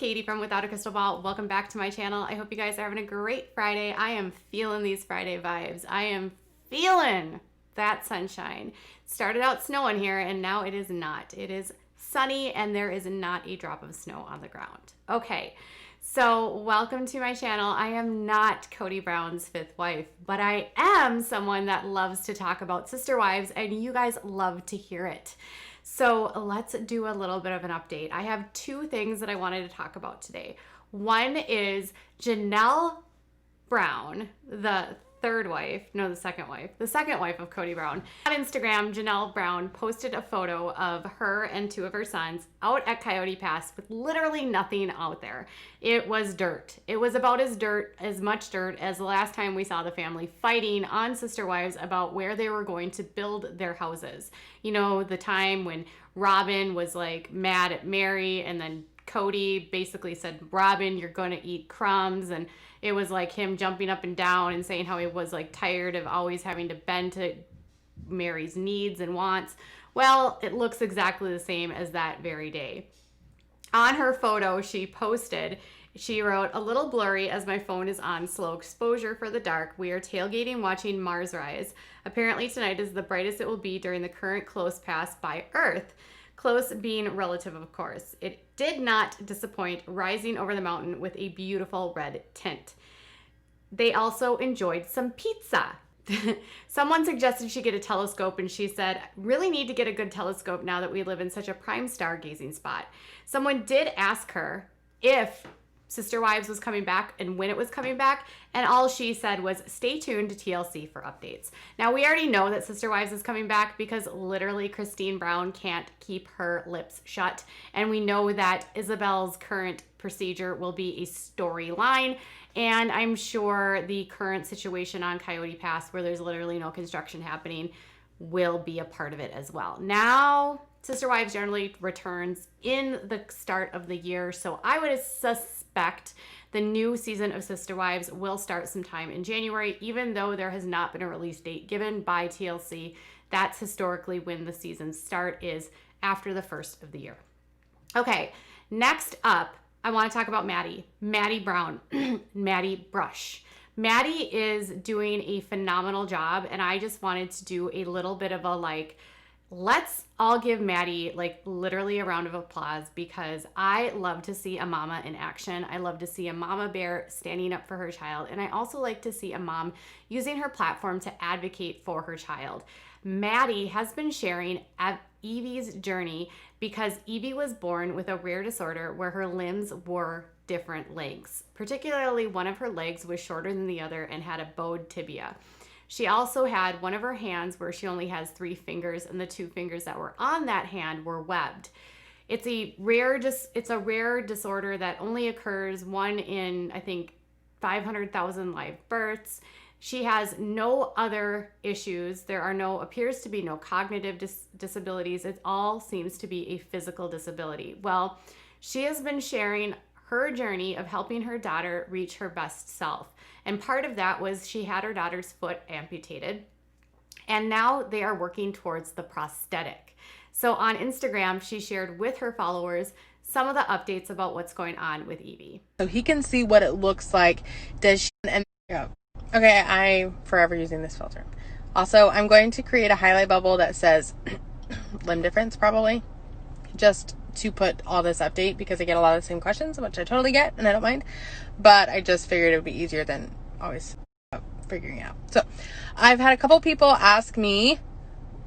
Katie from Without a Crystal Ball. Welcome back to my channel. I hope you guys are having a great Friday. I am feeling these Friday vibes. I am feeling that sunshine. It started out snowing here and now it is not. It is sunny and there is not a drop of snow on the ground. Okay, so welcome to my channel. I am not Kody Brown's fifth wife, but I am someone that loves to talk about sister wives and you guys love to hear it. So let's do a little bit of an update. I have two things that I wanted to talk about today. One is Janelle Brown, the second wife of Kody Brown. On Instagram, Janelle Brown posted a photo of her and two of her sons out at Coyote Pass with literally nothing out there. It was dirt. It was about as much dirt as the last time we saw the family fighting on Sister Wives about where they were going to build their houses. You know, the time when Robin was like mad at Mary and then Kody basically said, Robin, you're going to eat crumbs. And it was like him jumping up and down and saying how he was like tired of always having to bend to Mary's needs and wants. Well, it looks exactly the same as that very day. On her photo she posted, she wrote, "A little blurry as my phone is on slow exposure for the dark. We are tailgating watching Mars rise. Apparently tonight is the brightest it will be during the current close pass by Earth." Close being relative, of course. It did not disappoint, rising over the mountain with a beautiful red tint. They also enjoyed some pizza. Someone suggested she get a telescope and she said, really need to get a good telescope now that we live in such a prime stargazing spot. Someone did ask her if Sister Wives was coming back and when it was coming back, and all she said was stay tuned to TLC for updates. Now we already know that Sister Wives is coming back because literally Christine Brown can't keep her lips shut, and we know that Isabel's current procedure will be a storyline, and I'm sure the current situation on Coyote Pass where there's literally no construction happening will be a part of it as well. Now Sister Wives generally returns in the start of the year, so I would suspect the new season of Sister Wives will start sometime in January, even though there has not been a release date given by TLC. That's historically when the seasons start, is after the first of the year. Okay, next up, I want to talk about Maddie Brown, Maddie Brush. Maddie is doing a phenomenal job, and I just wanted to do a little bit of a let's all give Maddie literally a round of applause, because I love to see a mama in action. I love to see a mama bear standing up for her child. And I also like to see a mom using her platform to advocate for her child. Maddie has been sharing Evie's journey because Evie was born with a rare disorder where her limbs were different lengths. Particularly one of her legs was shorter than the other and had a bowed tibia. She also had one of her hands where she only has 3 fingers, and the 2 fingers that were on that hand were webbed. It's a rare disorder that only occurs 1 in, I think, 500,000 live births. She has no other issues. There appears to be no cognitive disabilities. It all seems to be a physical disability. Well, she has been sharing her journey of helping her daughter reach her best self. And part of that was she had her daughter's foot amputated, and now they are working towards the prosthetic. So on Instagram, she shared with her followers some of the updates about what's going on with Evie. So he can see what it looks like. Okay, I'm forever using this filter. Also, I'm going to create a highlight bubble that says limb difference, probably, just to put all this update, because I get a lot of the same questions, which I totally get and I don't mind, but I just figured it would be easier than always figuring out. So I've had a couple people ask me,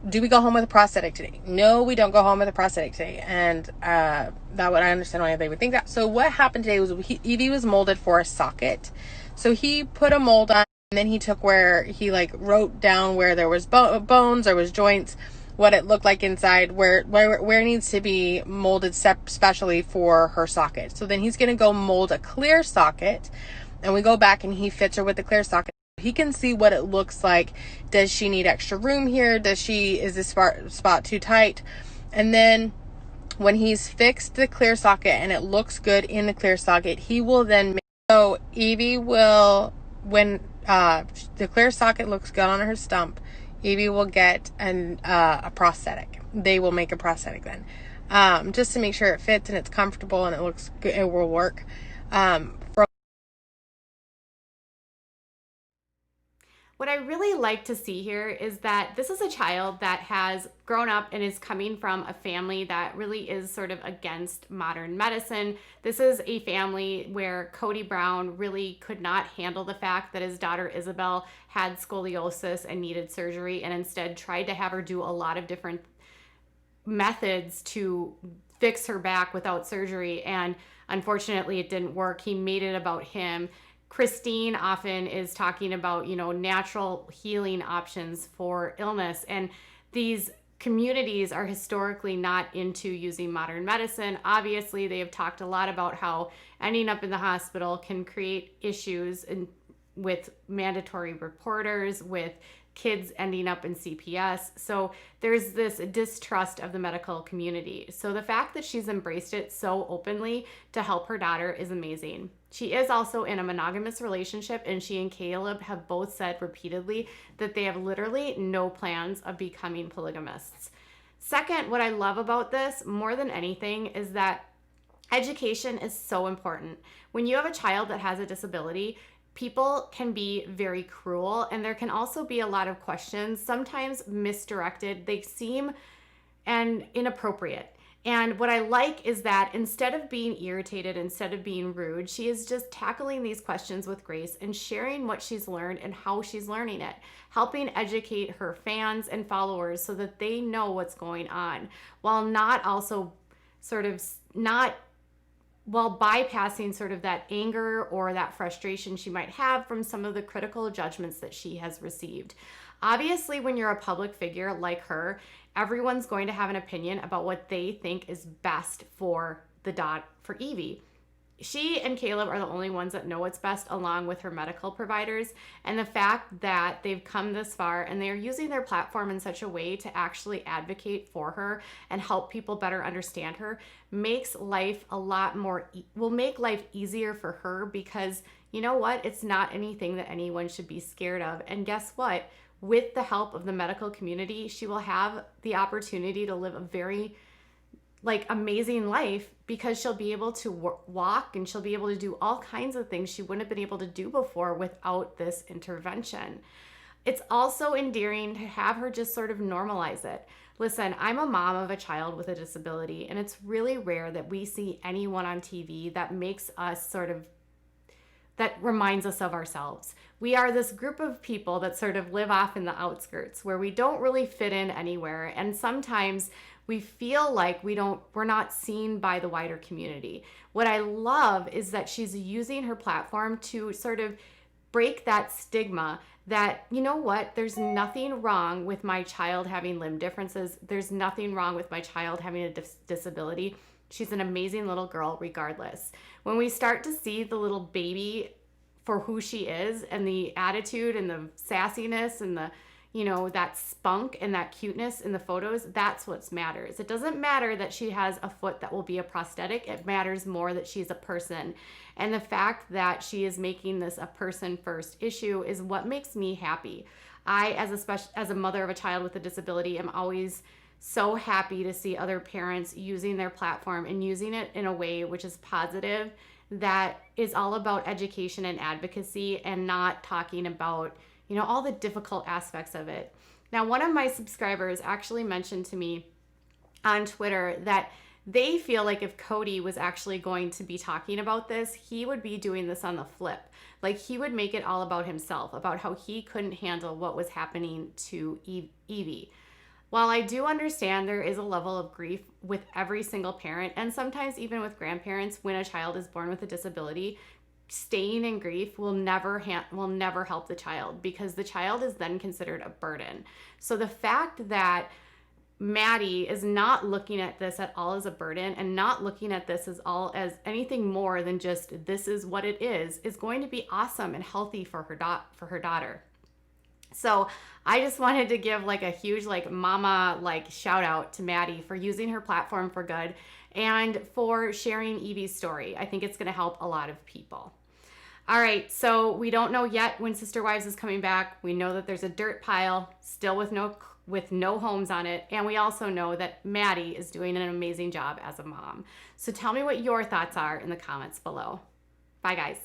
do we go home with a prosthetic today? No, we don't go home with a prosthetic today. And I understand why they would think that. So what happened today was Evie was molded for a socket. So he put a mold on, and then he took where he wrote down where there was bones, there was joints, what it looked like inside, where it needs to be molded specially for her socket. So then he's going to go mold a clear socket, and we go back and he fits her with the clear socket. He can see what it looks like. Does she need extra room here? Is this spot too tight? And then when he's fixed the clear socket and it looks good in the clear socket, he will then so Evie will, when the clear socket looks good on her stump, Evie will get a prosthetic. They will make a prosthetic then. just to make sure it fits and it's comfortable and it looks good, it will work. What I really like to see here is that this is a child that has grown up and is coming from a family that really is sort of against modern medicine. This is a family where Kody Brown really could not handle the fact that his daughter Isabel had scoliosis and needed surgery, and instead tried to have her do a lot of different methods to fix her back without surgery, and unfortunately it didn't work. He made it about him. Christine often is talking about, natural healing options for illness, and these communities are historically not into using modern medicine. Obviously, they have talked a lot about how ending up in the hospital can create issues with mandatory reporters, with kids ending up in CPS. So there's this distrust of the medical community. So the fact that she's embraced it so openly to help her daughter is amazing. She is also in a monogamous relationship, and she and Caleb have both said repeatedly that they have literally no plans of becoming polygamists. Second, what I love about this more than anything is that education is so important. When you have a child that has a disability, people can be very cruel, and there can also be a lot of questions, sometimes misdirected. They seem inappropriate. And what I like is that instead of being irritated, instead of being rude, she is just tackling these questions with grace and sharing what she's learned and how she's learning it, helping educate her fans and followers so that they know what's going on, while while bypassing sort of that anger or that frustration she might have from some of the critical judgments that she has received. Obviously, when you're a public figure like her, everyone's going to have an opinion about what they think is best for Evie. She and Caleb are the only ones that know what's best, along with her medical providers. And the fact that they've come this far and they're using their platform in such a way to actually advocate for her and help people better understand her makes life will make life easier for her, because you know what? It's not anything that anyone should be scared of. And guess what? With the help of the medical community, she will have the opportunity to live a very amazing life, because she'll be able to walk and she'll be able to do all kinds of things she wouldn't have been able to do before without this intervention. It's also endearing to have her just sort of normalize it. Listen, I'm a mom of a child with a disability, and it's really rare that we see anyone on TV that makes us that reminds us of ourselves. We are this group of people that sort of live off in the outskirts where we don't really fit in anywhere. And sometimes we feel like we're not seen by the wider community. What I love is that she's using her platform to sort of break that stigma that, you know what, there's nothing wrong with my child having limb differences. There's nothing wrong with my child having a disability. She's an amazing little girl regardless. When we start to see the little baby for who she is, and the attitude and the sassiness and the that spunk and that cuteness in the photos, that's what matters. It doesn't matter that she has a foot that will be a prosthetic. It matters more that she's a person. And the fact that she is making this a person first issue is what makes me happy. I, as a mother of a child with a disability, am always so happy to see other parents using their platform and using it in a way which is positive, that is all about education and advocacy, and not talking about all the difficult aspects of it. Now, one of my subscribers actually mentioned to me on Twitter that they feel like if Kody was actually going to be talking about this, he would be doing this on the flip. Like, he would make it all about himself, about how he couldn't handle what was happening to Evie. While I do understand there is a level of grief with every single parent, and sometimes even with grandparents, when a child is born with a disability, staying in grief will never help the child, because the child is then considered a burden. So the fact that Maddie is not looking at this at all as a burden, and not looking at this as anything more than just this is what it is going to be awesome and healthy for her daughter. So I just wanted to give a huge mama shout out to Maddie for using her platform for good and for sharing Evie's story. I think it's going to help a lot of people. All right, so we don't know yet when Sister Wives is coming back. We know that there's a dirt pile still with no with no homes on it. And we also know that Maddie is doing an amazing job as a mom. So tell me what your thoughts are in the comments below. Bye, guys.